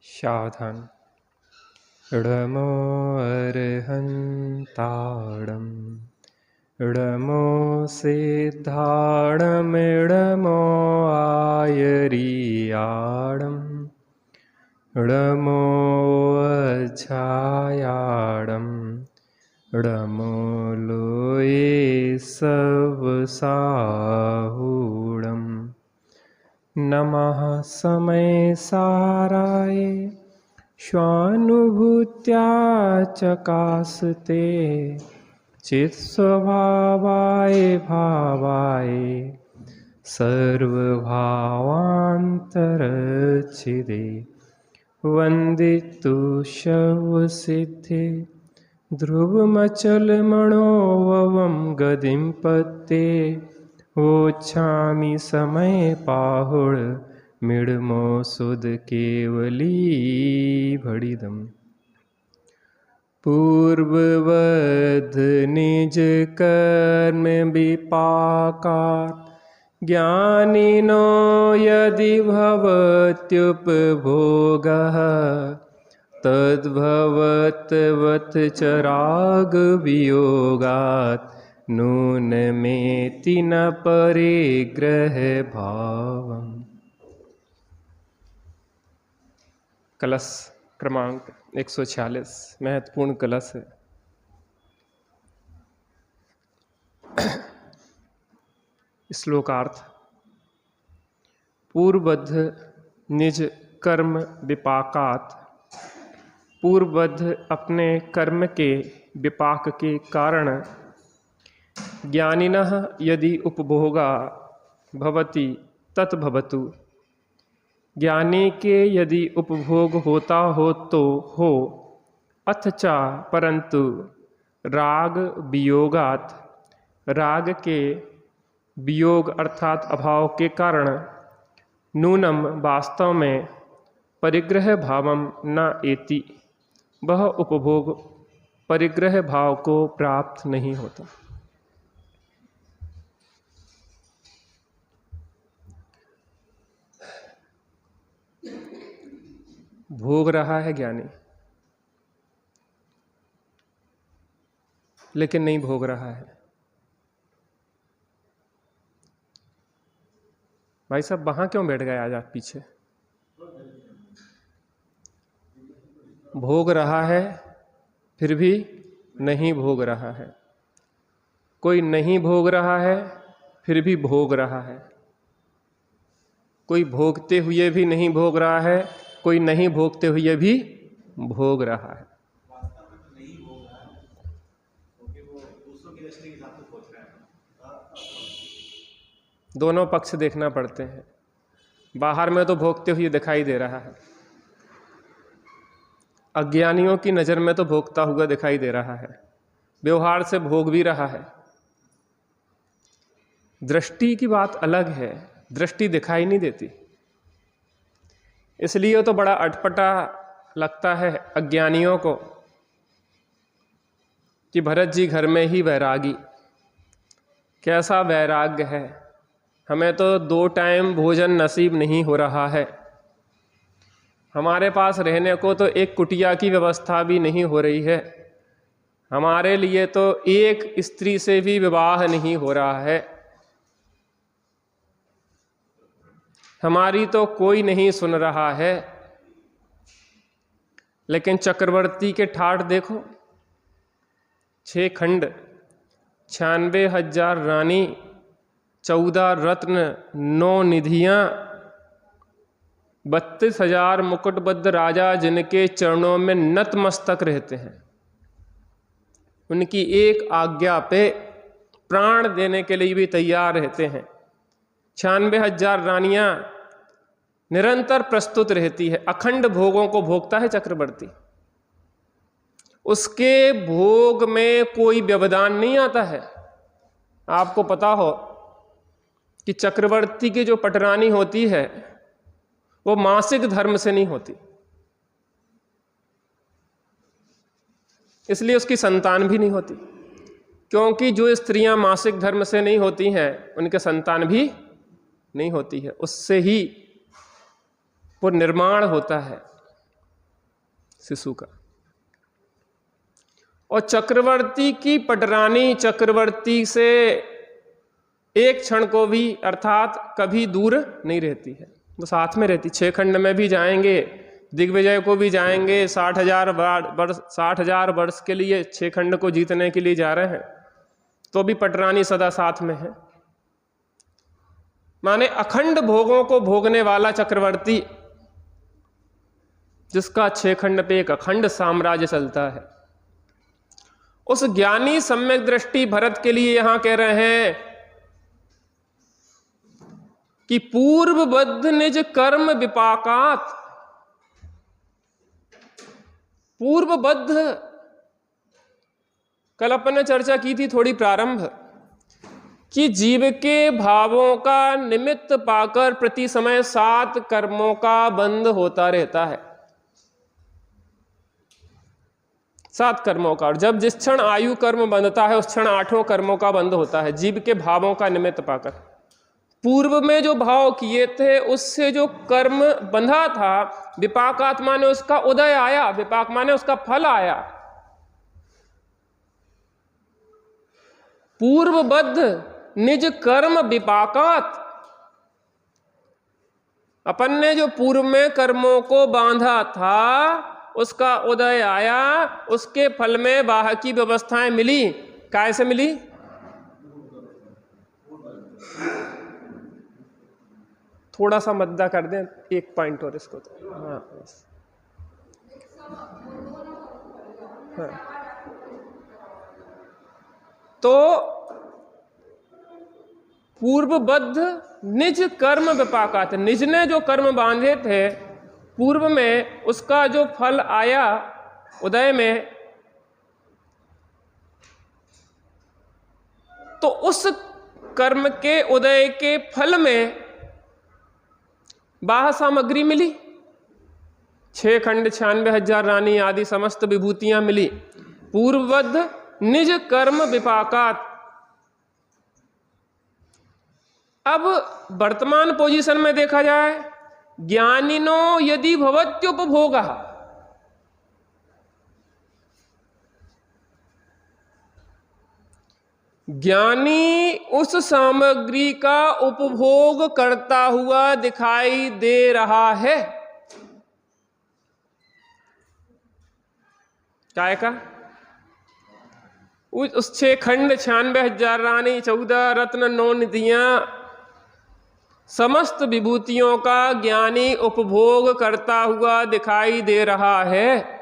सावधान। ड़मो अर्हन्ताडम् ड़मो सिद्धाडम् ड़मो आयरियाडम् ड़मो अज्छायाडम् ड़मो लोये सवसाहूडम् नमः समय साराय स्वानुभूत्या चकासते चित्स्वभावाय भावाय सर्वभावान्तरच्छिदे वन्दितु शवसिद्धे ध्रुवमचलमणोवं गतिं पत्ते वोच्छामि समय पाहुड मिडमो सुद केवली भड़िदम। पूर्ववध निज कर्म विपाकात् ज्ञानिनो यदि भवत्युपभोगः तद्भवत्वत् च रागवियोगात् नूनमेति न परिग्रह भावम्। कलश क्रमांक 146 महत्वपूर्ण कलश है। श्लोकार्थ। पूर्वबद्ध निज कर्म विपाकात्, पूर्वबद्ध अपने कर्म के विपाक के कारण ज्ञानिनः यदि उपभोगा भवति तत् भवतु, ज्ञानी के यदि उपभोग होता हो तो हो, अथ चा परंतु राग वियोगात्, राग के वियोग अर्थात अभाव के कारण नूनम वास्तव में परिग्रह भावम न एति, वह उपभोग परिग्रह भाव को प्राप्त नहीं होता। भोग रहा है ज्ञानी, लेकिन नहीं भोग रहा है। भाई साहब वहां क्यों बैठ गए आज आप पीछे? भोग रहा है फिर भी नहीं भोग रहा है। कोई नहीं भोग रहा है फिर भी भोग रहा है। कोई भोगते हुए भी नहीं भोग रहा है, कोई नहीं भोगते हुए भी भोग रहा है। दोनों पक्ष देखना पड़ते हैं। बाहर में तो भोगते हुए दिखाई दे रहा है, अज्ञानियों की नज़र में तो भोगता हुआ दिखाई दे रहा है, व्यवहार से भोग भी रहा है। दृष्टि की बात अलग है, दृष्टि दिखाई नहीं देती, इसलिए तो बड़ा अटपटा लगता है अज्ञानियों को कि भरत जी घर में ही वैरागी। कैसा वैराग्य है, हमें तो 2 टाइम भोजन नसीब नहीं हो रहा है, हमारे पास रहने को तो एक कुटिया की व्यवस्था भी नहीं हो रही है, हमारे लिए तो एक स्त्री से भी विवाह नहीं हो रहा है, हमारी तो कोई नहीं सुन रहा है। लेकिन चक्रवर्ती के ठाठ देखो, 6 खंड, 96,000 रानी, 14 रत्न, 9 निधियां, 32,000 मुकुटबद्ध राजा जिनके चरणों में नतमस्तक रहते हैं, उनकी एक आज्ञा पे प्राण देने के लिए भी तैयार रहते हैं। 96,000 रानियां निरंतर प्रस्तुत रहती है, अखंड भोगों को भोगता है चक्रवर्ती। उसके भोग में कोई व्यवधान नहीं आता है। आपको पता हो कि चक्रवर्ती की जो पटरानी होती है वो मासिक धर्म से नहीं होती, इसलिए उसकी संतान भी नहीं होती, क्योंकि जो स्त्रियां मासिक धर्म से नहीं होती हैं उनके संतान भी नहीं होती है, उससे ही वो निर्माण होता है। शिशु का। और चक्रवर्ती की पटरानी चक्रवर्ती से एक क्षण को भी अर्थात कभी दूर नहीं रहती है, वो साथ में रहती। 6 खंड में भी जाएंगे, दिग्विजय को भी जाएंगे, 60,000 वर्ष के लिए 6 खंड को जीतने के लिए जा रहे हैं, तो भी पटरानी सदा साथ में है। माने अखंड भोगों को भोगने वाला चक्रवर्ती, जिसका 6 खंड पे एक अखंड साम्राज्य चलता है, उस ज्ञानी सम्यक दृष्टि भरत के लिए यहां कह रहे हैं कि पूर्वबद्ध निज कर्म विपाकात। पूर्वबद्ध, कल अपन ने चर्चा की थी थोड़ी प्रारंभ, कि जीव के भावों का निमित्त पाकर प्रति समय 7 कर्मों का बंध होता रहता है, 7 कर्मों का। और जब जिस क्षण आयु कर्म बंधता है उस क्षण 8 कर्मों का बंध होता है, जीव के भावों का निमित्त पाकर। पूर्व में जो भाव किए थे उससे जो कर्म बंधा था, विपाकात्मा ने उसका उदय आया, विपाक माने उसका फल आया। पूर्वबद्ध निज कर्म विपाकात, अपन ने जो पूर्व में कर्मों को बांधा था उसका उदय आया, उसके फल में बाह की व्यवस्थाएं मिली। कैसे मिली? थोड़ा सा मद्दा कर दें, 1 पॉइंट और इसको तो। हाँ, हाँ। तो पूर्वबद्ध निज कर्म विपाकात, निज ने जो कर्म बांधे थे पूर्व में, उसका जो फल आया उदय में, तो उस कर्म के उदय के फल में बाह्य सामग्री मिली। 6 खंड 96,000 रानी आदि समस्त विभूतियां मिली। पूर्वबद्ध निज कर्म विपाकात। अब वर्तमान पोजीशन में देखा जाए, ज्ञानिनो यदि भवत्युपभोगः, ज्ञानी उस सामग्री का उपभोग करता हुआ दिखाई दे रहा है। काय का? उस 6 खंड 96,000 रानी 14 रत्न 9 निधियां समस्त विभूतियों का ज्ञानी उपभोग करता हुआ दिखाई दे रहा है।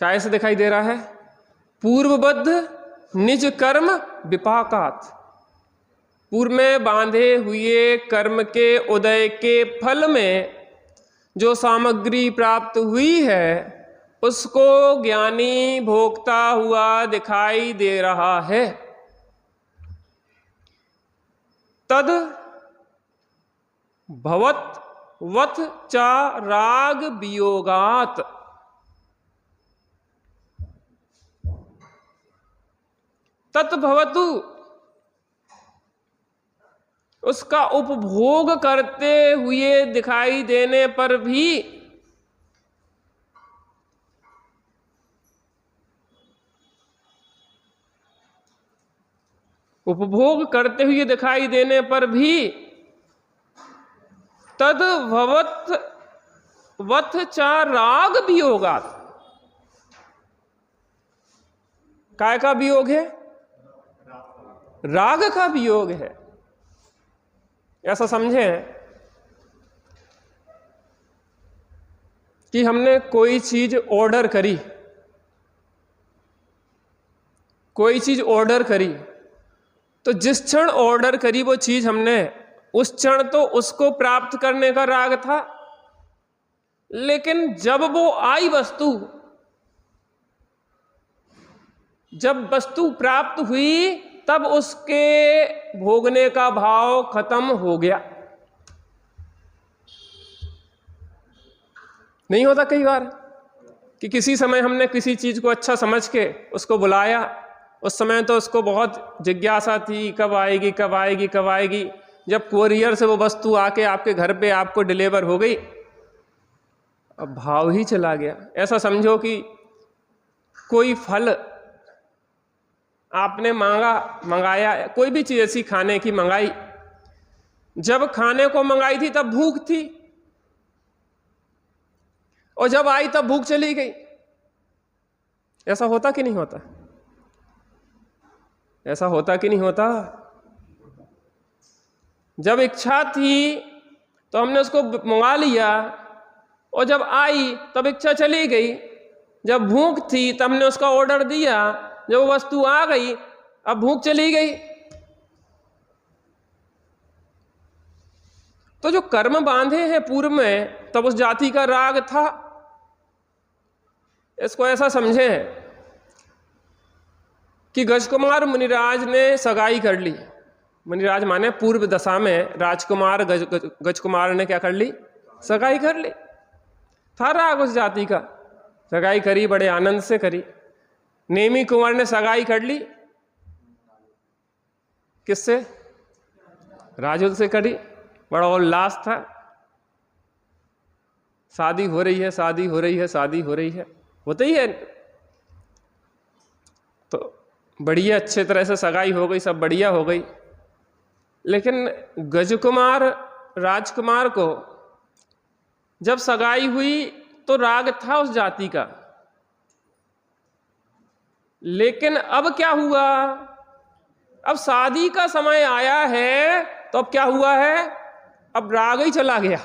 कैसे दिखाई दे रहा है? पूर्वबद्ध निज कर्म विपाकात, पूर्व में बांधे हुए कर्म के उदय के फल में जो सामग्री प्राप्त हुई है उसको ज्ञानी भोगता हुआ दिखाई दे रहा है। तद भवत वत चा राग वियोगात, तत्भवतु, उसका उपभोग करते हुए दिखाई देने पर भी तद भवत वत चा राग वियोगात। काय का वियोग है? राग का वियोग है। ऐसा समझें कि हमने कोई चीज ऑर्डर करी, तो जिस क्षण ऑर्डर करी वो चीज हमने, उस क्षण तो उसको प्राप्त करने का राग था, लेकिन जब वो आई वस्तु, जब वस्तु प्राप्त हुई तब उसके भोगने का भाव खत्म हो गया। नहीं होता कई बार कि किसी समय हमने किसी चीज को अच्छा समझ के उसको बुलाया, उस समय तो उसको बहुत जिज्ञासा थी, कब आएगी कब आएगी कब आएगी। जब कुरियर से वो वस्तु आके आपके घर पे आपको डिलीवर हो गई, अब भाव ही चला गया। ऐसा समझो कि कोई फल आपने मंगाया, कोई भी चीज़ ऐसी खाने की मंगाई, जब खाने को मंगाई थी तब भूख थी, और जब आई तब भूख चली गई। ऐसा होता कि नहीं होता? ऐसा होता कि नहीं होता? जब इच्छा थी तो हमने उसको मंगा लिया, और जब आई तब इच्छा चली गई। जब भूख थी तब हमने उसका ऑर्डर दिया, जब वो वस्तु आ गई अब भूख चली गई। तो जो कर्म बांधे हैं पूर्व में, तब उस जाति का राग था। इसको ऐसा समझे कि गजकुमार मुनिराज ने सगाई कर ली। मुनिराज माने पूर्व दशा में राजकुमार गजकुमार ने क्या कर ली? सगाई कर ली। था राग उस जाति का, सगाई करी, बड़े आनंद से करी। नेमी कुंवर ने सगाई कर ली, किससे? राजुल से करी, बड़ा उल्लास था। शादी हो रही है, शादी हो रही है, शादी हो रही है, होता ही है। तो बढ़िया अच्छे तरह से सगाई हो गई, सब बढ़िया हो गई। लेकिन गजकुमार राजकुमार को जब सगाई हुई तो राग था उस जाति का। लेकिन अब क्या हुआ? अब शादी का समय आया है तो अब क्या हुआ है? अब राग ही चला गया।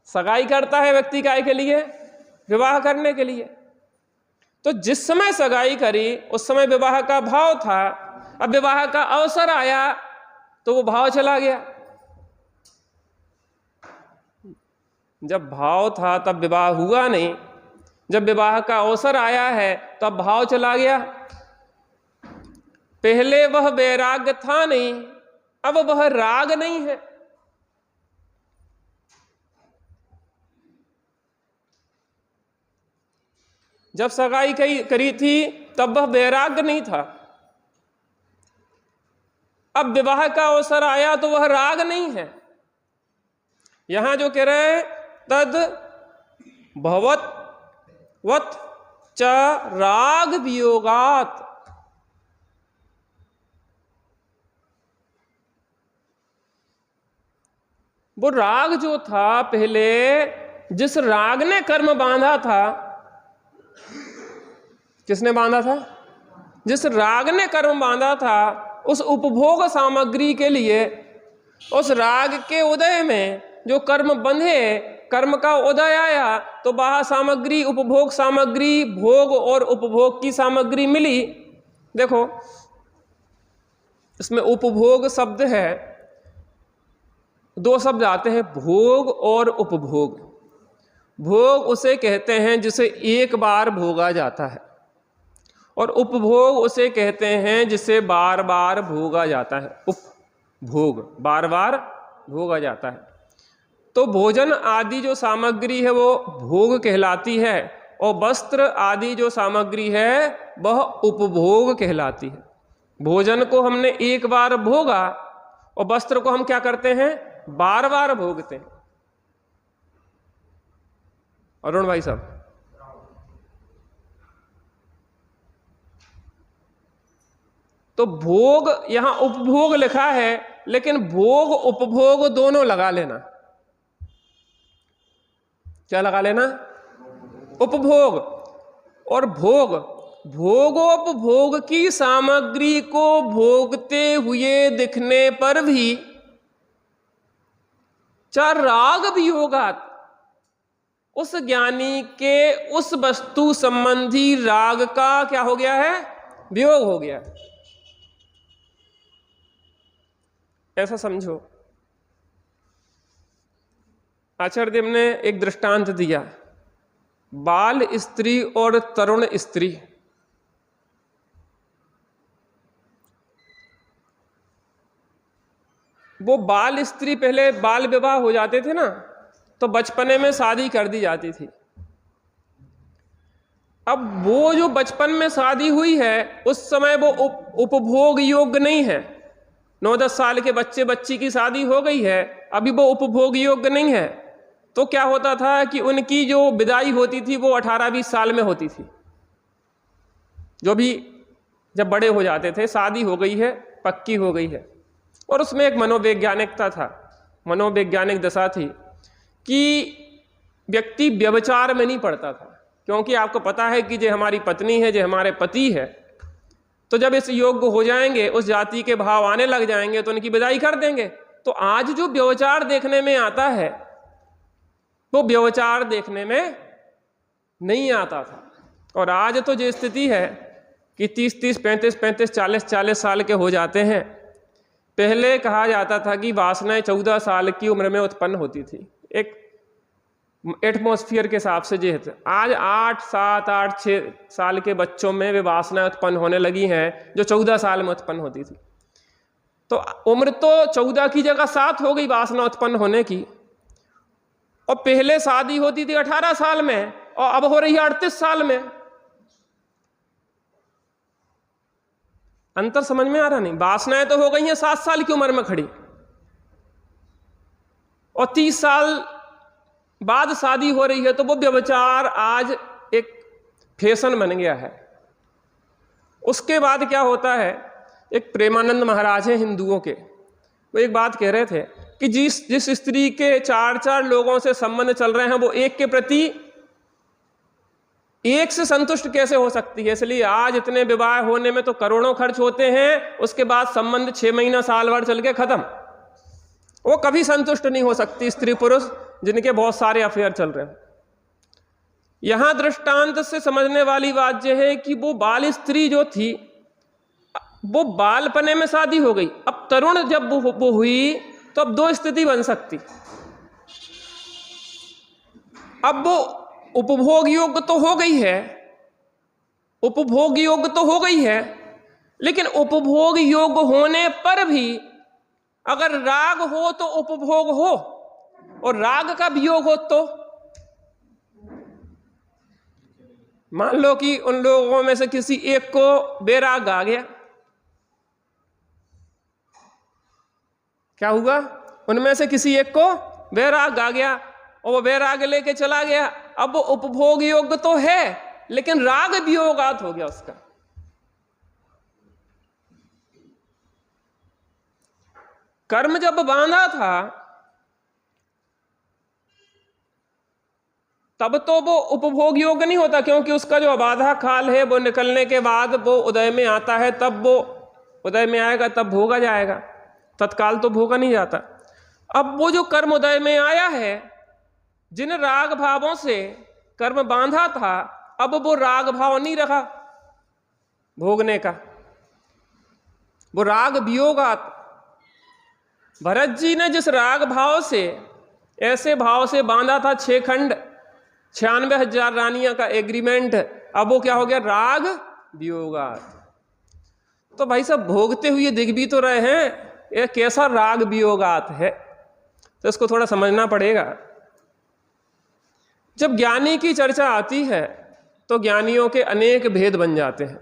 सगाई करता है व्यक्ति काय के लिए? विवाह करने के लिए। तो जिस समय सगाई करी उस समय विवाह का भाव था, अब विवाह का अवसर आया तो वो भाव चला गया। जब भाव था तब विवाह हुआ नहीं, जब विवाह का अवसर आया है तब भाव चला गया। पहले वह वैराग्य था नहीं, अब वह राग नहीं है। जब सगाई करी थी तब वह वैराग्य नहीं था, अब विवाह का अवसर आया तो वह राग नहीं है। यहां जो कह रहे हैं, तद भवत वत च राग वियोगात। वो राग जो था पहले, जिस राग ने कर्म बांधा था, किसने बांधा था? जिस राग ने कर्म बांधा था, उस उपभोग सामग्री के लिए, उस राग के उदय में जो कर्म बंधे, कर्म का उदय आया तो बाह्य सामग्री, उपभोग सामग्री, भोग और उपभोग की सामग्री मिली। देखो इसमें उपभोग शब्द है, दो शब्द आते हैं, भोग और उपभोग। भोग उसे कहते हैं जिसे एक बार भोगा जाता है, और उपभोग उसे कहते हैं जिसे बार बार भोगा जाता है। उपभोग बार बार भोगा जाता है। तो भोजन आदि जो सामग्री है वो भोग कहलाती है, और वस्त्र आदि जो सामग्री है वह उपभोग कहलाती है। भोजन को हमने एक बार भोगा, और वस्त्र को हम क्या करते हैं? बार बार भोगते हैं। अरुण भाई साहब, तो भोग यहां उपभोग लिखा है, लेकिन भोग उपभोग दोनों लगा लेना। क्या लगा लेना? उपभोग और भोग। भोगोपभोग की सामग्री को भोगते हुए दिखने पर भी चार राग वियोगात, उस ज्ञानी के उस वस्तु संबंधी राग का क्या हो गया है? वियोग हो गया। ऐसा समझो। आचार्य देव ने एक दृष्टांत दिया, बाल स्त्री और तरुण स्त्री। वो बाल स्त्री, पहले बाल विवाह हो जाते थे ना, तो बचपने में शादी कर दी जाती थी। अब वो जो बचपन में शादी हुई है उस समय वो उपभोग योग्य नहीं है, 9-10 साल के बच्चे बच्ची की शादी हो गई है, अभी वो उपभोग योग्य नहीं है, तो क्या होता था कि उनकी जो विदाई होती थी वो 18-20 साल में होती थी। जो भी जब बड़े हो जाते थे, शादी हो गई है, पक्की हो गई है। और उसमें एक मनोवैज्ञानिकता था, मनोवैज्ञानिक दशा थी कि व्यक्ति व्यभिचार में नहीं पड़ता था, क्योंकि आपको पता है कि जो हमारी पत्नी है, जो हमारे पति है, तो जब इस योग्य हो जाएंगे, उस जाति के भाव आने लग जाएंगे तो उनकी विदाई कर देंगे। तो आज जो व्यभिचार देखने में आता है वो व्यभिचार देखने में नहीं आता था। और आज तो जो स्थिति है कि 30-30, 35-35, 40-40 साल के हो जाते हैं। पहले कहा जाता था कि वासनाएं 14 साल की उम्र में उत्पन्न होती थी, एक एटमॉस्फेयर के हिसाब से जो है। आज 8, 7, 8, 6 साल के बच्चों में वे वासनाएं उत्पन्न होने लगी हैं जो 14 साल में उत्पन्न होती थी। तो उम्र तो 14 की जगह 7 हो गई वासना उत्पन्न होने की। और पहले शादी होती थी 18 साल में और अब हो रही है 38 साल में। अंतर समझ में आ रहा नहीं? वासनाएं तो हो गई हैं 7 साल की उम्र में खड़ी, और 30 साल बाद शादी हो रही है, तो वो व्यभिचार आज एक फैशन बन गया है। उसके बाद क्या होता है, एक प्रेमानंद महाराज हैं हिंदुओं के, वो एक बात कह रहे थे कि जिस स्त्री के 4-4 लोगों से संबंध चल रहे हैं वो एक के प्रति एक से संतुष्ट कैसे हो सकती है। इसलिए आज इतने विवाह होने में तो करोड़ों खर्च होते हैं, उसके बाद संबंध 6 महीना साल भर चल के खत्म। वो कभी संतुष्ट नहीं हो सकती स्त्री पुरुष जिनके बहुत सारे अफेयर चल रहे हैं। यहां दृष्टांत से समझने वाली बात यह है कि वो बाल स्त्री जो थी वो बालपने में शादी हो गई। अब तरुण जब वो हुई तो अब 2 स्थिति बन सकती। अब वो उपभोग योग्य तो हो गई है, उपभोग योग्य तो हो गई है, लेकिन उपभोग योग्य होने पर भी अगर राग हो तो उपभोग हो, और राग का वियोग हो तो मान लो कि उन लोगों में से किसी एक को वैराग आ गया, क्या हुआ? उनमें से किसी एक को वैराग आ गया और वो वैराग लेके चला गया। अब वो उपभोग योग्य तो है लेकिन राग वियोगात हो गया उसका। कर्म जब बांधा था तब तो वो उपभोग योग्य नहीं होता, क्योंकि उसका जो अबाधा काल है वो निकलने के बाद वो उदय में आता है, तब वो उदय में आएगा तब भोगा जाएगा, तत्काल तो भोगा नहीं जाता। अब वो जो कर्म उदय में आया है, जिन राग भावों से कर्म बांधा था, अब वो राग भाव नहीं रहा भोगने का, वो राग वियोगात। भरत जी ने जिस राग भाव से, ऐसे भाव से बांधा था 6 खंड 96,000 रानियां का एग्रीमेंट, अब वो क्या हो गया? राग वियोगात। तो भाई साहब भोगते हुए दिख भी तो रहे हैं, ये कैसा राग वियोगात है, तो इसको थोड़ा समझना पड़ेगा। जब ज्ञानी की चर्चा आती है तो ज्ञानियों के अनेक भेद बन जाते हैं,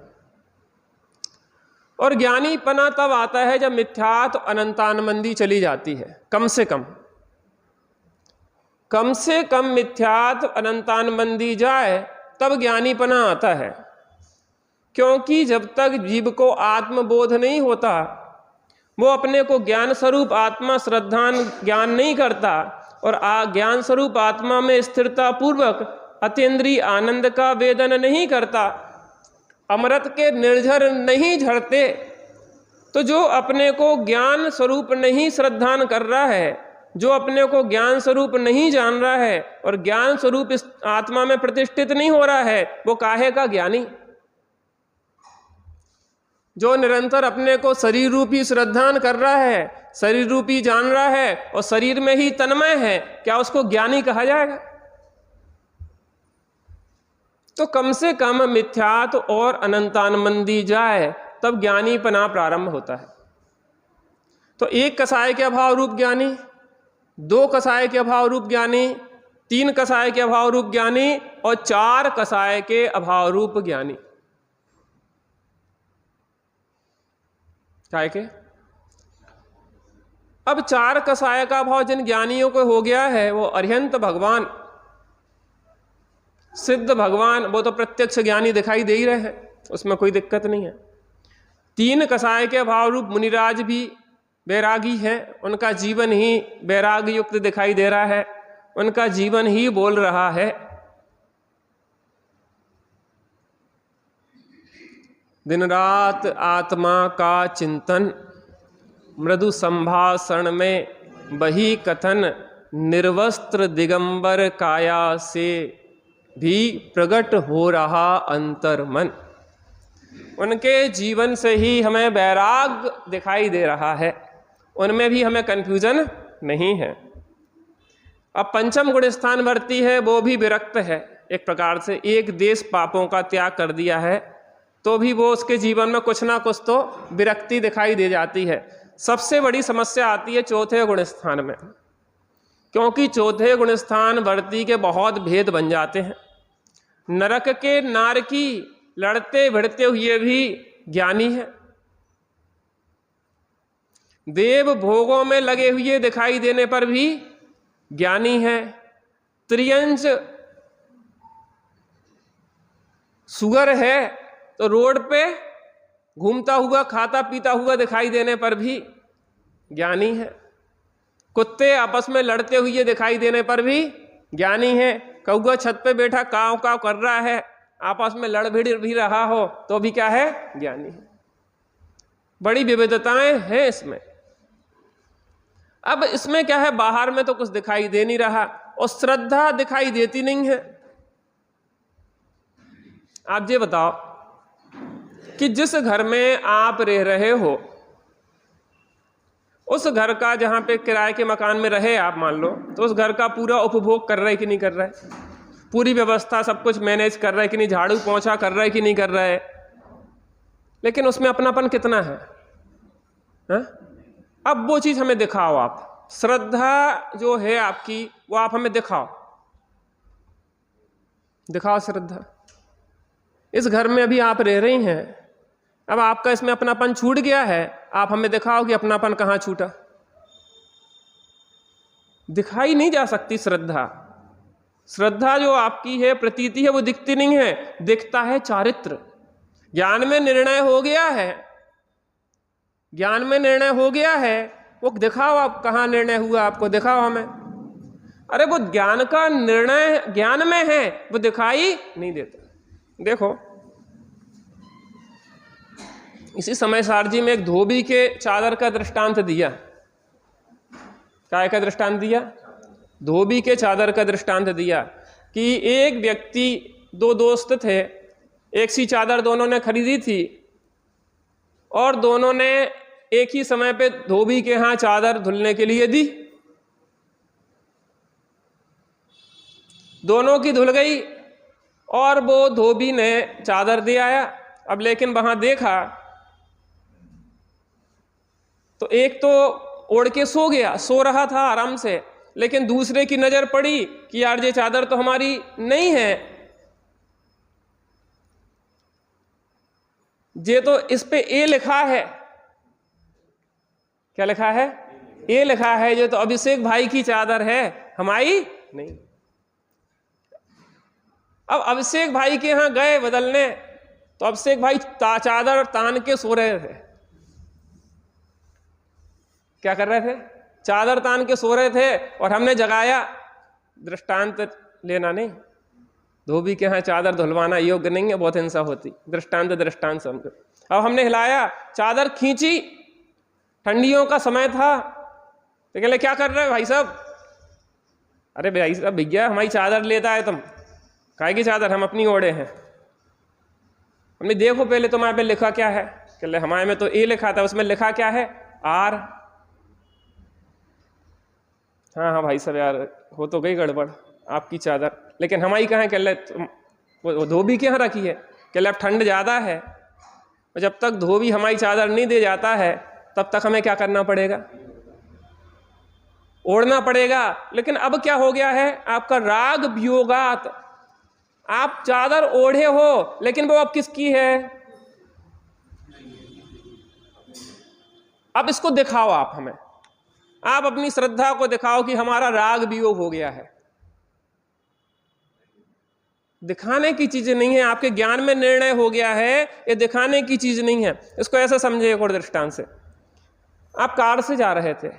और ज्ञानीपना तब आता है जब मिथ्यात्व अनंतानमंदी चली जाती है। कम से कम मिथ्यात्व अनंतानमंदी जाए तब ज्ञानीपना आता है, क्योंकि जब तक जीव को आत्मबोध नहीं होता, वो अपने को ज्ञान स्वरूप आत्मा श्रद्धान ज्ञान नहीं करता, और ज्ञान स्वरूप आत्मा में स्थिरता पूर्वक अतीन्द्रिय आनंद का वेदन नहीं करता, अमृत के निर्झर नहीं झरते, तो जो अपने को ज्ञान स्वरूप नहीं श्रद्धान कर रहा है, जो अपने को ज्ञान स्वरूप नहीं जान रहा है और ज्ञान स्वरूप इस आत्मा में प्रतिष्ठित नहीं हो रहा है, वो काहे का ज्ञानी? जो निरंतर अपने को शरीर रूपी श्रद्धान कर रहा है, शरीर रूपी जान रहा है और शरीर में ही तन्मय है, क्या उसको ज्ञानी कहा जाएगा? तो कम से कम मिथ्यात्व और अनंतानमंदी जाए तब ज्ञानीपना प्रारंभ होता है। तो 1 कसाय के अभाव रूप ज्ञानी, 2 कसाय के अभाव रूप ज्ञानी, 3 कसाय के अभाव रूप ज्ञानी और 4 कसाय के अभाव रूप ज्ञानी। काय के अब चार कसाय का भाव जिन ज्ञानियों को हो गया है, वो अरिहंत भगवान, सिद्ध भगवान, वो तो प्रत्यक्ष ज्ञानी दिखाई दे ही रहे हैं, उसमें कोई दिक्कत नहीं है। तीन कसाय के भाव रूप मुनिराज भी वैरागी हैं, उनका जीवन ही वैराग युक्त दिखाई दे रहा है, उनका जीवन ही बोल रहा है। दिन रात आत्मा का चिंतन, मृदु संभाषण में बही कथन, निर्वस्त्र दिगंबर काया से भी प्रकट हो रहा अंतर मन। उनके जीवन से ही हमें वैराग दिखाई दे रहा है, उनमें भी हमें कंफ्यूजन नहीं है। अब पंचम गुण स्थान वर्ती है, वो भी विरक्त है एक प्रकार से, एक देश पापों का त्याग कर दिया है, तो भी वो उसके जीवन में कुछ ना कुछ तो विरक्ति दिखाई दे जाती है। सबसे बड़ी समस्या आती है चौथे गुण स्थान में, क्योंकि चौथे गुण स्थान वर्ती के बहुत भेद बन जाते हैं। नरक के नारकी लड़ते भिड़ते हुए भी ज्ञानी है, देव भोगों में लगे हुए दिखाई देने पर भी ज्ञानी है, त्रियंश सुगर है तो रोड पे घूमता हुआ खाता पीता हुआ दिखाई देने पर भी ज्ञानी है, कुत्ते आपस में लड़ते हुए दिखाई देने पर भी ज्ञानी है, कौआ छत पे बैठा काव काव कर रहा है, आपस में लड़ भिड़ भी रहा हो तो भी क्या है, ज्ञानी है। बड़ी विविधताएं हैं इसमें। अब इसमें क्या है, बाहर में तो कुछ दिखाई दे नहीं रहा और श्रद्धा दिखाई देती नहीं है। आप ये बताओ कि जिस घर में आप रह रहे हो, उस घर का, जहां पे किराए के मकान में रहे आप मान लो, तो उस घर का पूरा उपभोग कर रहा है कि नहीं कर रहा है, पूरी व्यवस्था सब कुछ मैनेज कर रहा है कि नहीं, झाड़ू पोंछा कर रहा है कि नहीं कर रहा है, लेकिन उसमें अपनापन कितना है, हा? अब वो चीज हमें दिखाओ, आप श्रद्धा जो है आपकी वो आप हमें दिखाओ, दिखाओ श्रद्धा। इस घर में अभी आप रह रही हैं, अब आपका इसमें अपनापन छूट गया है, आप हमें दिखाओ कि अपनापन कहाँ छूटा। दिखाई नहीं जा सकती श्रद्धा। श्रद्धा जो आपकी है, प्रतीति है, वो दिखती नहीं है, दिखता है चारित्र। ज्ञान में निर्णय हो गया है, ज्ञान में निर्णय हो गया है, वो दिखाओ आप कहाँ निर्णय हुआ, आपको दिखाओ हमें। अरे वो ज्ञान का निर्णय ज्ञान में है, वो दिखाई नहीं देता। देखो इसी समय सारजी में एक धोबी के चादर का दृष्टांत दिया। काय का दृष्टांत दिया? धोबी के चादर का दृष्टांत दिया कि एक व्यक्ति, दो दोस्त थे, एक सी चादर दोनों ने खरीदी थी और दोनों ने एक ही समय पे धोबी के यहाँ चादर धुलने के लिए दी। दोनों की धुल गई और वो धोबी ने चादर दे आया। अब लेकिन वहां देखा तो एक तो ओढ़ के सो गया, सो रहा था आराम से, लेकिन दूसरे की नजर पड़ी कि यार ये चादर तो हमारी नहीं है, ये तो इस पे ए लिखा है। क्या लिखा है? ए लिखा है, ये तो अभिषेक भाई की चादर है, हमारी नहीं। अब अभिषेक भाई के यहां गए बदलने, तो अभिषेक भाई चादर तान के सो रहे थे। क्या कर रहे थे? चादर तान के सो रहे थे और हमने जगाया। दृष्टांत लेना नहीं, धोबी के यहाँ चादर धुलवाना योग्य नहीं है, बहुत हिंसा होती। दृष्टांत दृष्टांत समझो। अब हमने हिलाया, चादर खींची, ठंडियों का समय था, तो कहले क्या कर रहे हो भाई साहब? अरे भाई साहब, भैया हमारी चादर लेता है तुम, काहे की चादर? हम अपनी ओढ़े हैं। हमने देखो पहले तुम्हारे पे लिखा क्या है? कहले हमारे में तो ए लिखा था, उसमें लिखा क्या है? आर। हाँ हाँ भाई साहब, यार हो तो गई गड़बड़, आपकी चादर, लेकिन हमारी कहाँ है? कहले वो धोबी के यहाँ रखी है। कहले अब ठंड ज़्यादा है, और जब तक धोबी हमारी चादर नहीं दे जाता है तब तक हमें क्या करना पड़ेगा? ओढ़ना पड़ेगा। लेकिन अब क्या हो गया है? आपका राग वियोगात, आप चादर ओढ़े हो, लेकिन वो अब किसकी है? अब इसको दिखाओ आप हमें। आप अपनी श्रद्धा को दिखाओ कि हमारा राग वियोग हो गया है। दिखाने की चीजें नहीं है, आपके ज्ञान में निर्णय हो गया है, ये दिखाने की चीज नहीं है। इसको ऐसा समझे एक और दृष्टांत से, आप कार से जा रहे थे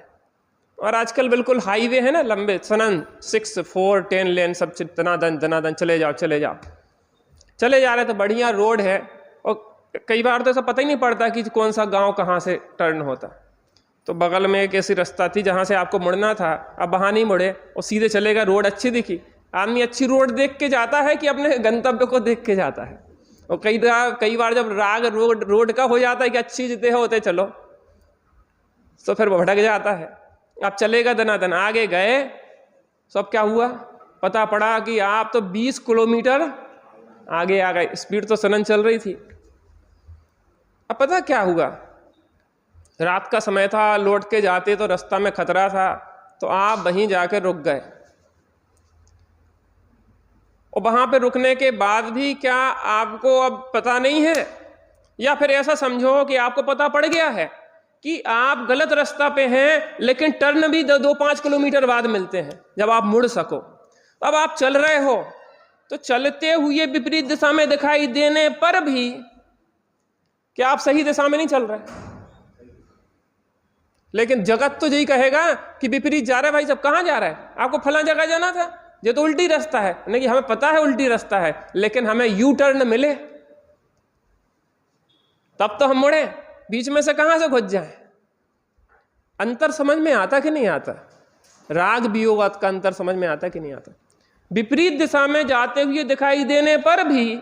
और आजकल बिल्कुल हाईवे है ना, लंबे सनन 6, 4, 10 लेन सब दनादन चले जाओ चले जा रहे तो बढ़िया रोड है, और कई बार तो ऐसा पता ही नहीं पड़ता कि कौन सा गांव कहाँ से टर्न होता। तो बगल में एक ऐसी रास्ता थी जहाँ से आपको मुड़ना था, अब वहाँ नहीं मुड़े और सीधे चलेगा, रोड अच्छी दिखी। आदमी अच्छी रोड देख के जाता है कि अपने गंतव्य को देख के जाता है। और कई बार जब राग रोड का हो जाता है कि अच्छी जितने होते चलो, तो फिर भटक जाता है। आप चलेगा दनादन, आगे गए, सब क्या हुआ, पता पड़ा कि आप तो 20 किलोमीटर आगे आ गए, स्पीड तो सनन चल रही थी। अब पता क्या हुआ, रात का समय था, लौट के जाते तो रास्ता में खतरा था, तो आप वहीं जाकर रुक गए। और वहां पे रुकने के बाद भी क्या आपको अब पता नहीं है, या फिर ऐसा समझो कि आपको पता पड़ गया है कि आप गलत रास्ता पे हैं, लेकिन टर्न भी 2-5 किलोमीटर बाद मिलते हैं जब आप मुड़ सको। अब आप चल रहे हो तो चलते हुए विपरीत दिशा में दिखाई देने पर भी क्या आप सही दिशा में नहीं चल रहे, लेकिन जगत तो यही कहेगा कि विपरीत जा रहा है। भाई सब कहाँ जा रहा है, आपको फला जगह जाना था, ये तो उल्टी रास्ता है। नहीं, हमें पता है उल्टी रास्ता है, लेकिन हमें यू टर्न मिले तब तो हम मुड़े, बीच में से कहां से घुस जाए। अंतर समझ में आता कि नहीं आता, राग वियोग का अंतर समझ में आता कि नहीं आता। विपरीत दिशा में जाते हुए दिखाई देने पर भी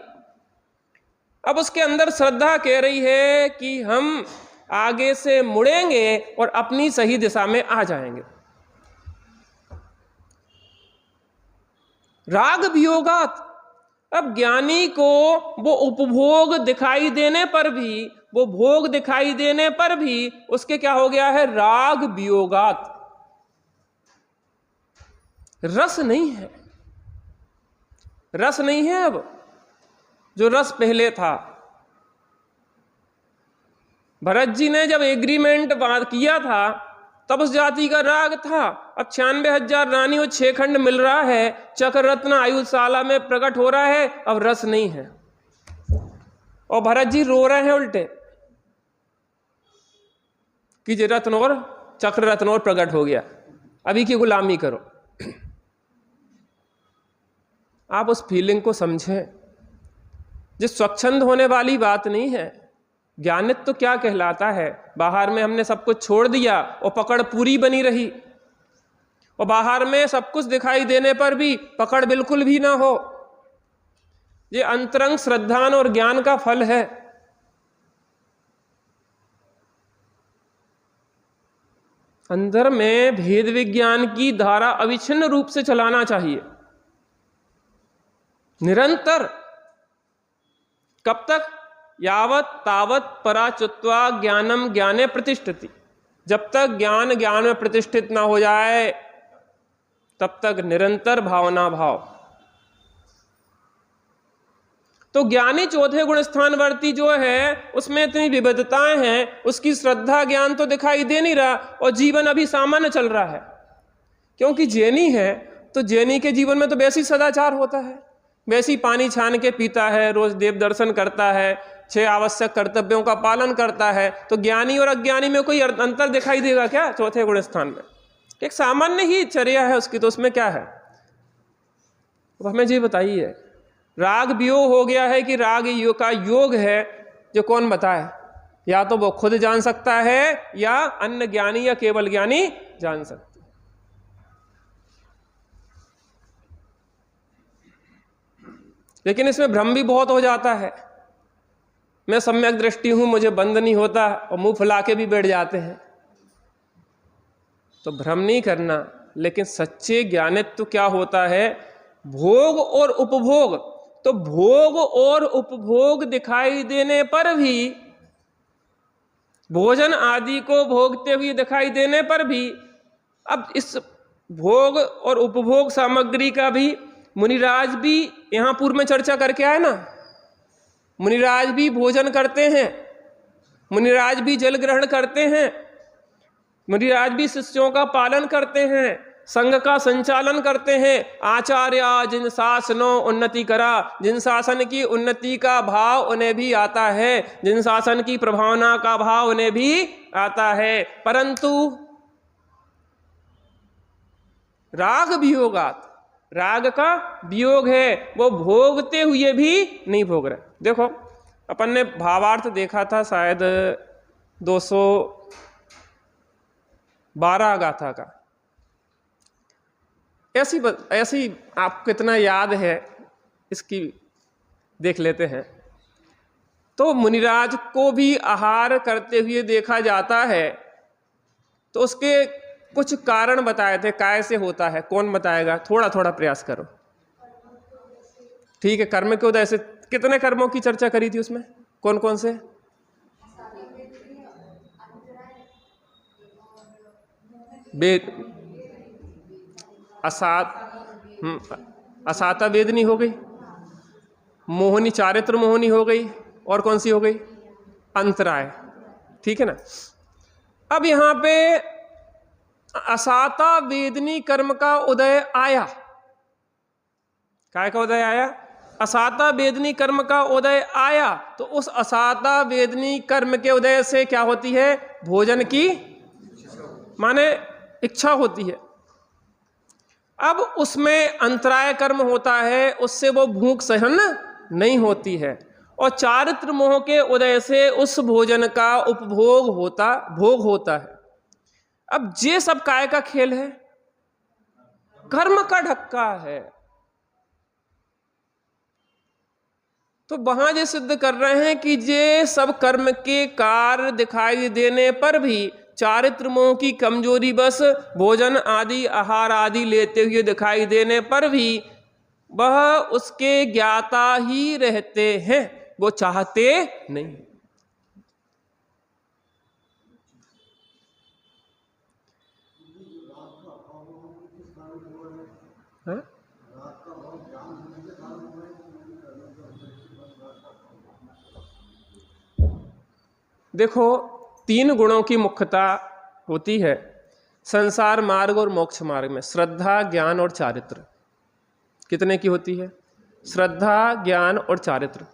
अब उसके अंदर श्रद्धा कह रही है कि हम आगे से मुड़ेंगे और अपनी सही दिशा में आ जाएंगे। राग वियोगात, अब ज्ञानी को वो उपभोग दिखाई देने पर भी, वो भोग दिखाई देने पर भी उसके क्या हो गया है, राग वियोगात, रस नहीं है, रस नहीं है। अब जो रस पहले था, भरत जी ने जब एग्रीमेंट बात किया था तब उस जाति का राग था। अब 96,000 रानी और 6 खंड मिल रहा है, चक्र रत्न आयुशाला में प्रकट हो रहा है, अब रस नहीं है। और भरत जी रो रहे हैं उल्टे कि जे रत्न और चक्र रत्न और प्रकट हो गया, अभी की गुलामी करो। आप उस फीलिंग को समझें, जिस स्वच्छंद होने वाली बात नहीं है। ज्ञानित तो क्या कहलाता है, बाहर में हमने सब कुछ छोड़ दिया और पकड़ पूरी बनी रही, और बाहर में सब कुछ दिखाई देने पर भी पकड़ बिल्कुल भी ना हो। ये अंतरंग श्रद्धान और ज्ञान का फल है। अंदर में भेद विज्ञान की धारा अविच्छिन्न रूप से चलाना चाहिए, निरंतर। कब तक, यावत तावत पराचुत्वा ज्ञानम ज्ञाने प्रतिष्ठति, जब तक ज्ञान ज्ञान में प्रतिष्ठित ना हो जाए तब तक निरंतर भावना भाव। तो ज्ञानी चौथे गुण स्थानवर्ती जो है उसमें इतनी विविधताएं हैं, उसकी श्रद्धा ज्ञान तो दिखाई दे नहीं रहा और जीवन अभी सामान्य चल रहा है। क्योंकि जैनी है तो जैनी के जीवन में तो वैसी सदाचार होता है, वैसी पानी छान के पीता है, रोज देव दर्शन करता है, 6 आवश्यक कर्तव्यों का पालन करता है। तो ज्ञानी और अज्ञानी में कोई अंतर दिखाई देगा क्या चौथे गुण स्थान में? एक सामान्य ही चर्या है उसकी, तो उसमें क्या है? तो हमें जी बताइए, राग वियोग हो गया है कि राग योग का योग है, जो कौन बताए? या तो वो खुद जान सकता है या अन्य ज्ञानी या केवल ज्ञानी जान सकता है। लेकिन इसमें भ्रम भी बहुत हो जाता है। मैं सम्यक दृष्टि हूं, मुझे बंद नहीं होता, और मुंह फुला के भी बैठ जाते हैं। तो भ्रम नहीं करना। लेकिन सच्चे ज्ञानित्व तो क्या होता है, भोग और उपभोग। तो भोग और उपभोग दिखाई देने पर भी, भोजन आदि को भोगते हुए दिखाई देने पर भी, अब इस भोग और उपभोग सामग्री का भी मुनिराज भी यहां पूर्व में चर्चा करके आए ना। मुनिराज भी भोजन करते हैं, मुनिराज भी जल ग्रहण करते हैं, मुनिराज भी शिष्यों का पालन करते हैं, संघ का संचालन करते हैं। आचार्य जिन शासनो उन्नति करा, जिन शासन की उन्नति का भाव उन्हें भी आता है, जिन शासन की प्रभावना का भाव उन्हें भी आता है, परंतु राग वियोगात, राग का वियोग है, वो भोगते हुए भी नहीं भोग रहे। देखो अपन ने भावार्थ देखा था शायद 212 गाथा का। ऐसी आपको कितना याद है इसकी देख लेते हैं। तो मुनिराज को भी आहार करते हुए देखा जाता है, तो उसके कुछ कारण बताए थे कैसे होता है। कौन बताएगा? थोड़ा थोड़ा प्रयास करो। ठीक है, कर्म के उदय से कितने कर्मों की चर्चा करी थी उसमें? कौन कौन से? असाता वेदनी हो गई, मोहनी चारित्र मोहनी हो गई, और कौन सी हो गई? अंतराय। ठीक है ना। अब यहां पे असाता वेदनी कर्म का उदय आया। काय का उदय आया? असाता वेदनी कर्म का उदय आया। तो उस असाता वेदनी कर्म के उदय से क्या होती है? भोजन की माने इच्छा होती है। अब उसमें अंतराय कर्म होता है, उससे वो भूख सहन नहीं होती है, और चारित्र मोह के उदय से उस भोजन का उपभोग होता है। अब ये सब काय का खेल है? कर्म का ढक्का है। तो वहां ये सिद्ध कर रहे हैं कि ये सब कर्म के कार्य दिखाई देने पर भी चारित्र मोह की कमजोरी बस भोजन आदि आहार आदि लेते हुए दिखाई देने पर भी वह उसके ज्ञाता ही रहते हैं, वो चाहते नहीं। हाँ? देखो, 3 गुणों की मुख्यता होती है संसार मार्ग और मोक्ष मार्ग में, श्रद्धा, ज्ञान और चारित्र। कितने की होती है? श्रद्धा, ज्ञान और चारित्र।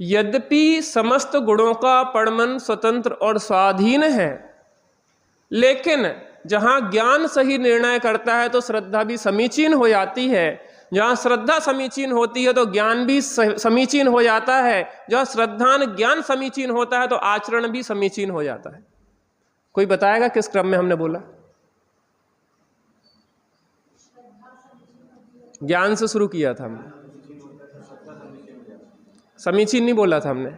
यद्यपि समस्त गुणों का परमन स्वतंत्र और स्वाधीन है, लेकिन जहां ज्ञान सही निर्णय करता है तो श्रद्धा भी समीचीन हो जाती है। जहां श्रद्धा समीचीन होती है तो ज्ञान भी समीचीन हो जाता है। जहां श्रद्धा ज्ञान समीचीन होता है तो आचरण भी समीचीन हो जाता है। कोई बताएगा किस क्रम में हमने बोला? ज्ञान से शुरू किया था हमने, समीचीन नहीं बोला था हमने।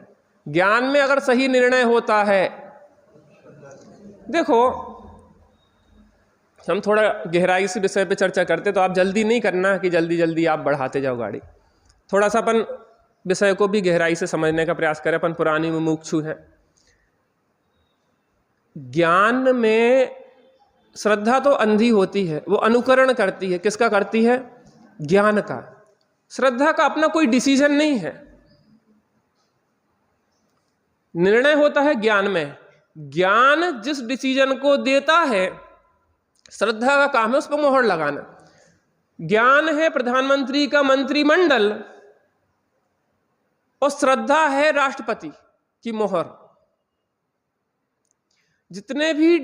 ज्ञान में अगर सही निर्णय होता है, देखो हम थोड़ा गहराई से विषय पे चर्चा करते तो आप जल्दी नहीं करना कि जल्दी जल्दी आप बढ़ाते जाओ गाड़ी। थोड़ा सा अपन विषय को भी गहराई से समझने का प्रयास करें। अपन पुरानी मुमुक्षु हैं। ज्ञान में श्रद्धा तो अंधी होती है, वो अनुकरण करती है। किसका करती है? ज्ञान का। श्रद्धा का अपना कोई डिसीजन नहीं है, निर्णय होता है ज्ञान में। ज्ञान जिस डिसीजन को देता है, श्रद्धा का काम है उस पर मोहर लगाना। ज्ञान है प्रधानमंत्री का मंत्रिमंडल और श्रद्धा है राष्ट्रपति की मोहर। जितने भी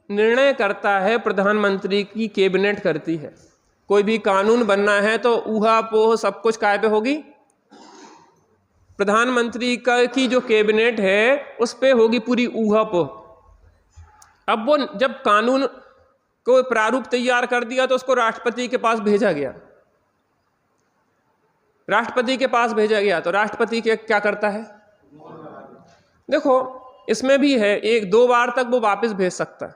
निर्णय करता है प्रधानमंत्री की कैबिनेट करती है। कोई भी कानून बनना है तो ऊहापोह सब कुछ काय पे होगी? प्रधानमंत्री की जो कैबिनेट है उस पे होगी पूरी ऊहापोह। अब वो जब कानून को प्रारूप तैयार कर दिया तो उसको राष्ट्रपति के पास भेजा गया। राष्ट्रपति के पास भेजा गया तो राष्ट्रपति क्या करता है? देखो इसमें भी है, 1-2 बार तक वो वापस भेज सकता है,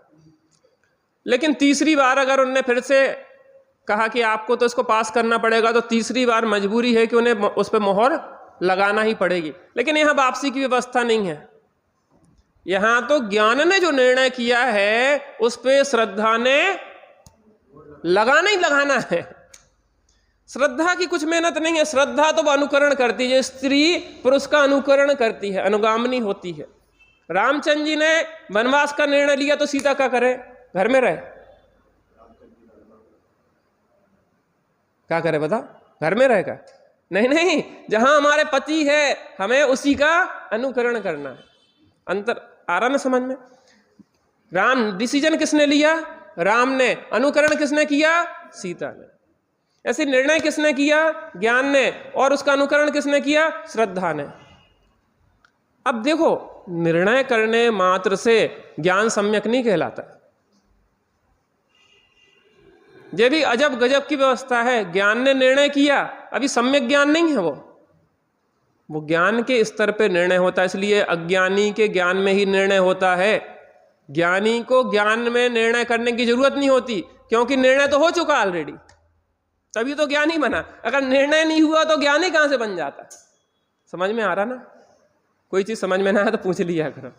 लेकिन तीसरी बार अगर उनने फिर से कहा कि आपको तो इसको पास करना पड़ेगा, तो तीसरी बार मजबूरी है कि उन्हें उस पर मोहर लगाना ही पड़ेगी। लेकिन यहां वापसी की व्यवस्था नहीं है। यहां तो ज्ञान ने जो निर्णय किया है उस पे श्रद्धा ने लगाना ही लगाना है। श्रद्धा की कुछ मेहनत नहीं है। श्रद्धा तो अनुकरण करती है, स्त्री पुरुष का अनुकरण करती है, अनुगामिनी होती है। रामचंद्र जी ने वनवास का निर्णय लिया तो सीता क्या करे? घर में रहे, क्या करे बता, घर में रहेगा? नहीं नहीं, जहां हमारे पति है हमें उसी का अनुकरण करना है। अंतर आ रहा ना समझ में? राम डिसीजन किसने लिया? राम ने। अनुकरण किसने किया? सीता ने। ऐसे निर्णय किसने किया? ज्ञान ने। और उसका अनुकरण किसने किया? श्रद्धा ने। अब देखो, निर्णय करने मात्र से ज्ञान सम्यक नहीं कहलाता। ये भी अजब गजब की व्यवस्था है। ज्ञान ने निर्णय किया, अभी सम्यक ज्ञान नहीं है वो ज्ञान के स्तर पे निर्णय होता है। इसलिए अज्ञानी के ज्ञान में ही निर्णय होता है। ज्ञानी को ज्ञान में निर्णय करने की जरूरत नहीं होती, क्योंकि निर्णय तो हो चुका ऑलरेडी, तभी तो ज्ञान ही बना। अगर निर्णय नहीं हुआ तो ज्ञान ही कहां से बन जाता? समझ में आ रहा ना? कोई चीज समझ में ना आया तो पूछ लिया करो।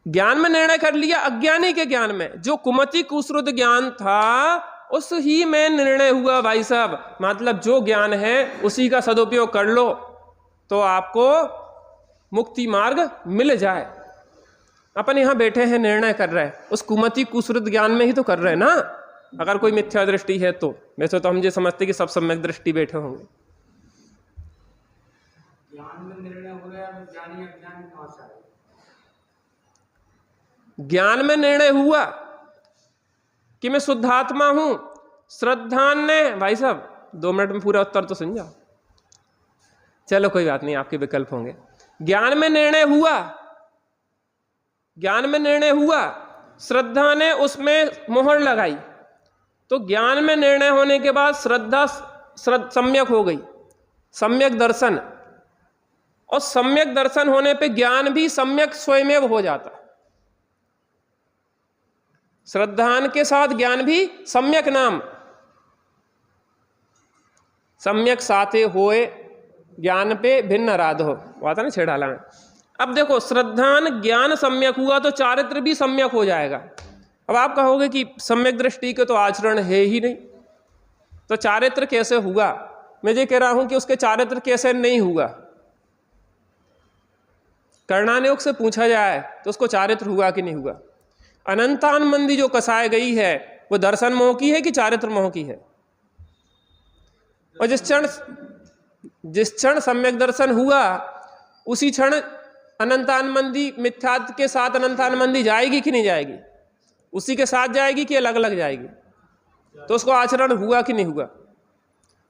ज्ञान में निर्णय कर लिया, अज्ञानी के ज्ञान में जो कुमति कुश्रुत ज्ञान था उस ही में निर्णय हुआ भाई साहब। मतलब जो ज्ञान है उसी का सदुपयोग कर लो तो आपको मुक्ति मार्ग मिल जाए। अपन यहां बैठे हैं, निर्णय कर रहे हैं, उस कुमति कुश्रुत ज्ञान में ही तो कर रहे हैं ना। अगर कोई मिथ्या दृष्टि है तो, वैसे तो हम ये समझते कि सब सम्यक दृष्टि बैठे होंगे। ज्ञान में निर्णय हो गया, ज्ञानी अज्ञानी कहां से आए? ज्ञान में निर्णय हुआ कि मैं शुद्धात्मा हूं, श्रद्धान ने। भाई साहब 2 मिनट में पूरा उत्तर तो सुन जाओ। चलो कोई बात नहीं, आपके विकल्प होंगे। ज्ञान में निर्णय हुआ, ज्ञान में निर्णय हुआ, श्रद्धा ने उसमें मोहर लगाई, तो ज्ञान में निर्णय होने के बाद श्रद्धा सम्यक हो गई, सम्यक दर्शन। और सम्यक दर्शन होने पे ज्ञान भी सम्यक स्वयमेव हो जाता। श्रद्धान के साथ ज्ञान भी सम्यक नाम, सम्यक साथे होए ज्ञान पे भिन्न राध हो, आता ना छेड़ाला में। अब देखो, श्रद्धान ज्ञान सम्यक हुआ तो चारित्र भी सम्यक हो जाएगा। अब आप कहोगे कि सम्यक दृष्टि के तो आचरण है ही नहीं, तो चारित्र कैसे हुआ? मैं ये कह रहा हूं कि उसके चारित्र कैसे नहीं हुआ। कर्णानुयोग से पूछा जाए तो उसको चारित्र हुआ कि नहीं हुआ? अनंतान मंदी जो कसाय गई है वो दर्शन मोह की है कि चारित्र मोह की है? और जिस क्षण सम्यक दर्शन हुआ उसी क्षण अनंतान मंदी मिथ्यात्व के साथ अनंतान मंदी जाएगी कि नहीं जाएगी? उसी के साथ जाएगी कि अलग अलग जाएगी? तो उसको आचरण हुआ कि नहीं हुआ?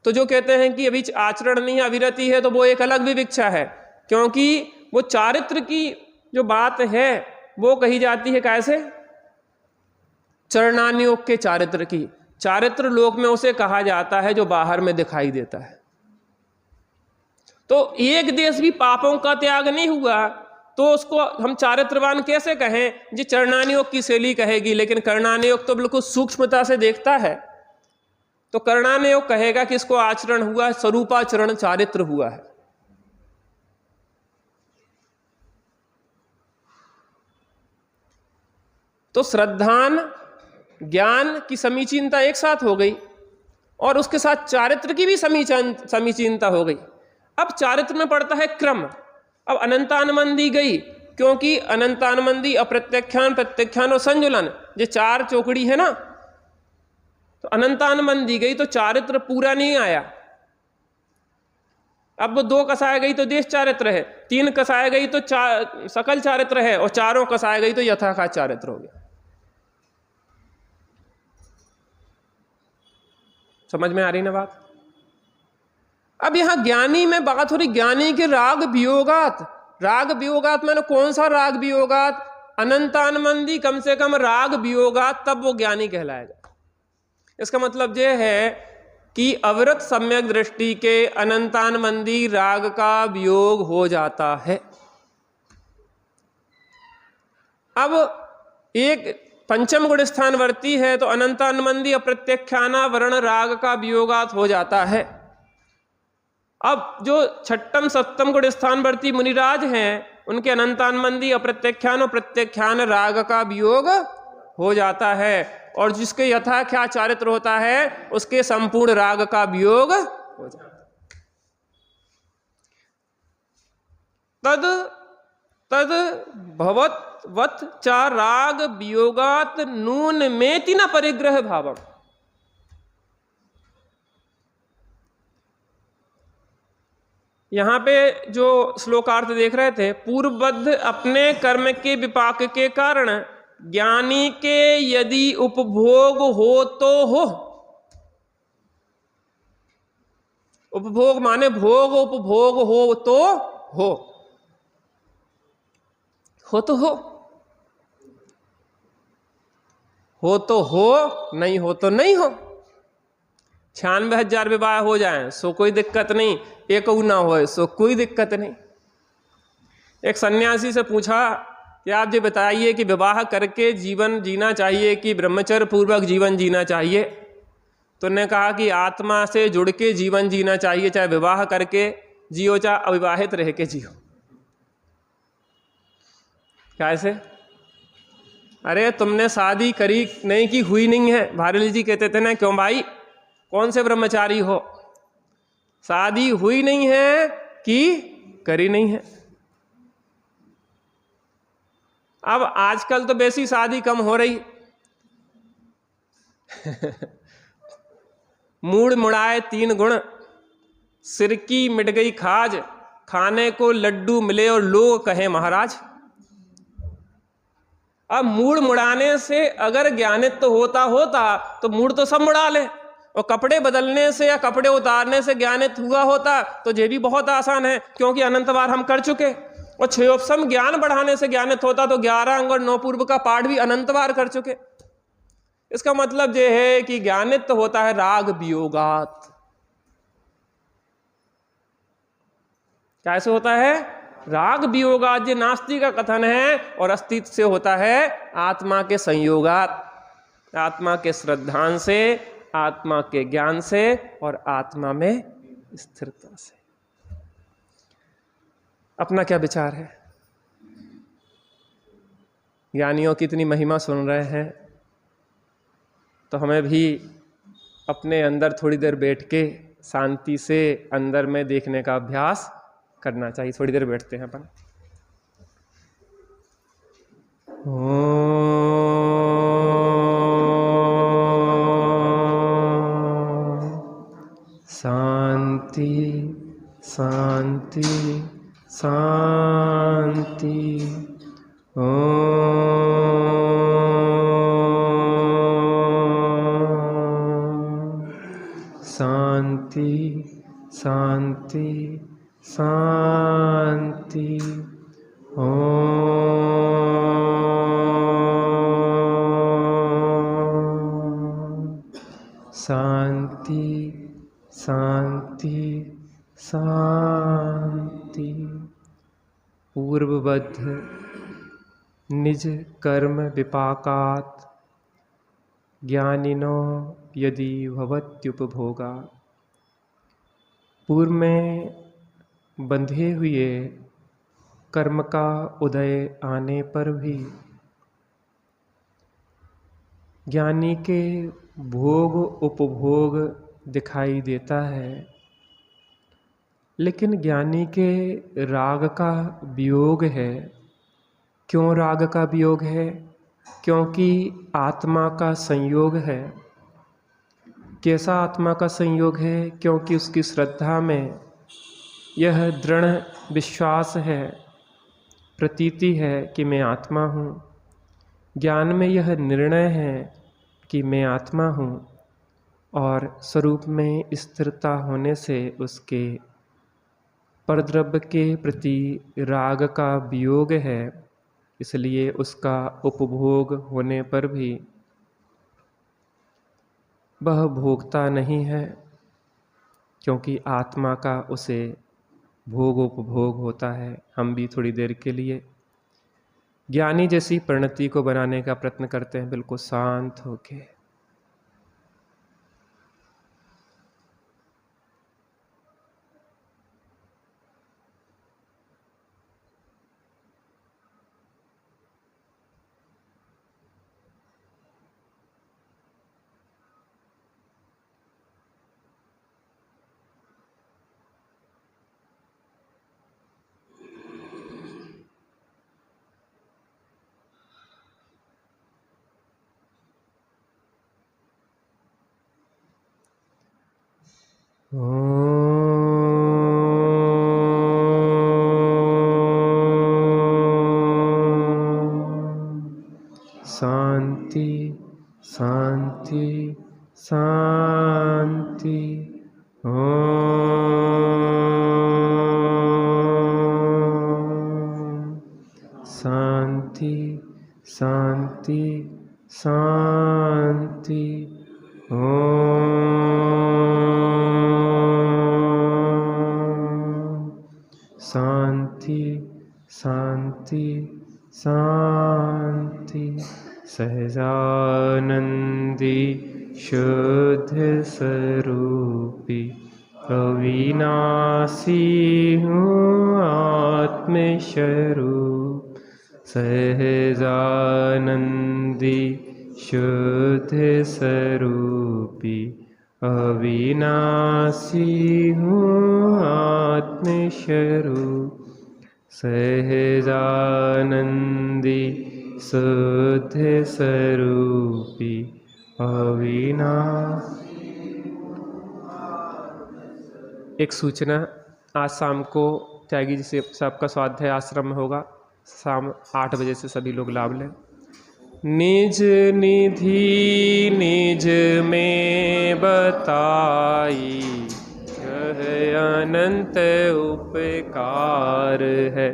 तो जो कहते हैं कि अभी आचरण नहीं अविरति है, तो वो एक अलग विविक्षा है, क्योंकि वो चारित्र की जो बात है वो कही जाती है कैसे? चरणानुयोग के चारित्र की। चारित्र लोक में उसे कहा जाता है जो बाहर में दिखाई देता है। तो एक देश भी पापों का त्याग नहीं हुआ तो उसको हम चारित्रवान कैसे कहें? जी चरणानुयोग की शैली कहेगी, लेकिन कर्णानुयोग तो बिल्कुल सूक्ष्मता से देखता है, तो कर्णानुयोग कहेगा कि इसको आचरण हुआ, स्वरूपाचरण चारित्र हुआ है। तो श्रद्धान ज्ञान की समीचीनता एक साथ हो गई और उसके साथ चारित्र की भी समीचीनता हो गई। अब चारित्र में पड़ता है क्रम। अब अनंतानमंदी गई, क्योंकि अनंतानमंदी अप्रत्यख्यान प्रत्यख्यान और संजुलन, ये 4 चौकड़ी है ना, तो अनंतानमंदी गई तो चारित्र पूरा नहीं आया। अब वो 2 कसाए गई तो देश चारित्र है, 3 कसाए गई तो सकल चारित्र है, और 4 कसाए गई तो यथाखात चारित्र हो गया। समझ में आ रही ना बात? अब यहां ज्ञानी में बात हो रही, ज्ञानी के राग वियोगात। राग वियोगात मैंने कौन सा राग वियोगात? अनंतानमंदी कम से कम राग वियोगात, तब वो ज्ञानी कहलाएगा। इसका मतलब यह है कि अविरत सम्यक दृष्टि के अनंतानमंदी राग का वियोग हो जाता है। अब एक पंचम गुण स्थानवर्ती है तो अनंतानमंदी अप्रत्यख्याना वर्ण राग का वियोगात हो जाता है। अब जो छठम सप्तम गुण स्थानवर्ती मुनिराज हैं उनके अनंतानमंदी अप्रत्यख्यान और प्रत्यख्यान राग का वियोग हो जाता है, और जिसके यथाख्यात चारित्र होता है उसके संपूर्ण राग का वियोग हो जाता है। तद भवत वत चा राग वियोगात नून मेति न परिग्रह भावम। यहां पे जो श्लोकार्थ देख रहे थे, पूर्वबद्ध अपने कर्म के विपाक के कारण ज्ञानी के यदि उपभोग हो तो हो, उपभोग माने भोग, उपभोग हो तो हो, हो तो हो, नहीं हो तो नहीं हो। 96,000 विवाह हो जाएं सो कोई दिक्कत नहीं, एक ना हो सो कोई दिक्कत नहीं। एक सन्यासी से पूछा कि आप जी बताइए कि विवाह करके जीवन जीना चाहिए कि ब्रह्मचर्य पूर्वक जीवन जीना चाहिए? तो उन्होंने कहा कि आत्मा से जुड़ के जीवन जीना चाहिए, चाहे विवाह करके जियो चाहे अविवाहित रह के जियो। कैसे? अरे तुमने शादी करी नहीं की हुई नहीं है। भारती जी कहते थे ना, क्यों भाई कौन से ब्रह्मचारी हो, शादी हुई नहीं है कि करी नहीं है। अब आजकल तो वैसी शादी कम हो रही मूड मुड़ाए 3 गुण, सिर की मिट गई खाज, खाने को लड्डू मिले और लोग कहे महाराज। अब मूड मुड़ाने से अगर ज्ञानित्व होता तो मूड तो सब मुड़ा ले, और कपड़े बदलने से या कपड़े उतारने से ज्ञानित हुआ होता तो ये भी बहुत आसान है, क्योंकि अनंत बार हम कर चुके। और 6 ज्ञान बढ़ाने से ज्ञानित होता तो 11 अंग और 9 पूर्व का पाठ भी अनंत बार कर चुके। इसका मतलब यह है कि ज्ञानित्व होता है राग वियोगात। कैसे होता है? राग वियोगात। ये नास्तिक का कथन है, और अस्तित्व से होता है आत्मा के संयोगात, आत्मा के श्रद्धान से, आत्मा के ज्ञान से और आत्मा में स्थिरता से। अपना क्या विचार है? ज्ञानियों की इतनी महिमा सुन रहे हैं तो हमें भी अपने अंदर थोड़ी देर बैठ के शांति से अंदर में देखने का अभ्यास करना चाहिए। थोड़ी देर बैठते हैं अपन। शांति शांति शांति। शांति शांति शांति। शांति शांति शांति। पूर्वबद्ध निज कर्म विपाकात् ज्ञानिनो यदि भवत्युपभोगा। पूर्व में बंधे हुए कर्म का उदय आने पर भी ज्ञानी के भोग उपभोग दिखाई देता है, लेकिन ज्ञानी के राग का वियोग है। क्यों राग का वियोग है? क्योंकि आत्मा का संयोग है। कैसा आत्मा का संयोग है? क्योंकि उसकी श्रद्धा में यह दृढ़ विश्वास है, प्रतीति है कि मैं आत्मा हूँ। ज्ञान में यह निर्णय है कि मैं आत्मा हूँ, और स्वरूप में स्थिरता होने से उसके परद्रव्य के प्रति राग का वियोग है। इसलिए उसका उपभोग होने पर भी वह भोगता नहीं है, क्योंकि आत्मा का उसे भोग उपभोग होता है। हम भी थोड़ी देर के लिए ज्ञानी जैसी परिणति को बनाने का प्रयत्न करते हैं, बिल्कुल शांत होके। शांति शांति शांति। शांति शांति शांति। शांति शांति शांति। सहजानंदी शुद्ध स्वरूपी अविनाशी हूँ आत्मस्वरूप। सहजानंदी शुद्ध स्वरूपी अविनाशी हूँ आत्मस्वरूप। सहजानंदी शुद्ध स्वरूपी अविनाशी। एक सूचना, आज शाम को त्यागी जी से सबका स्वाध्याय आश्रम में होगा। शाम 8 बजे से सभी लोग लाभ लें। निज निधि निज में बताई, यह अनंत उपकार है।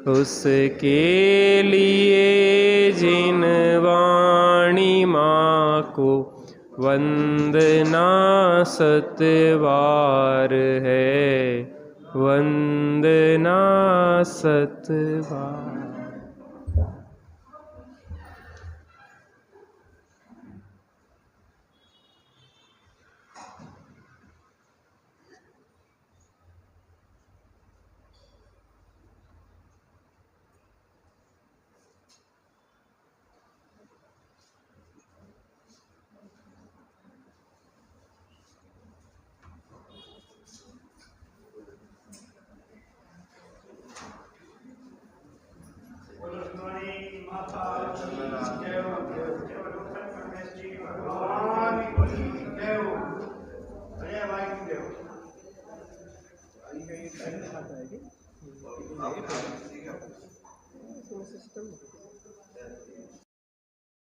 उसके लिए जिन वाणी माँ को वंदना सतबार है, वंदना सतबार। सिस्टम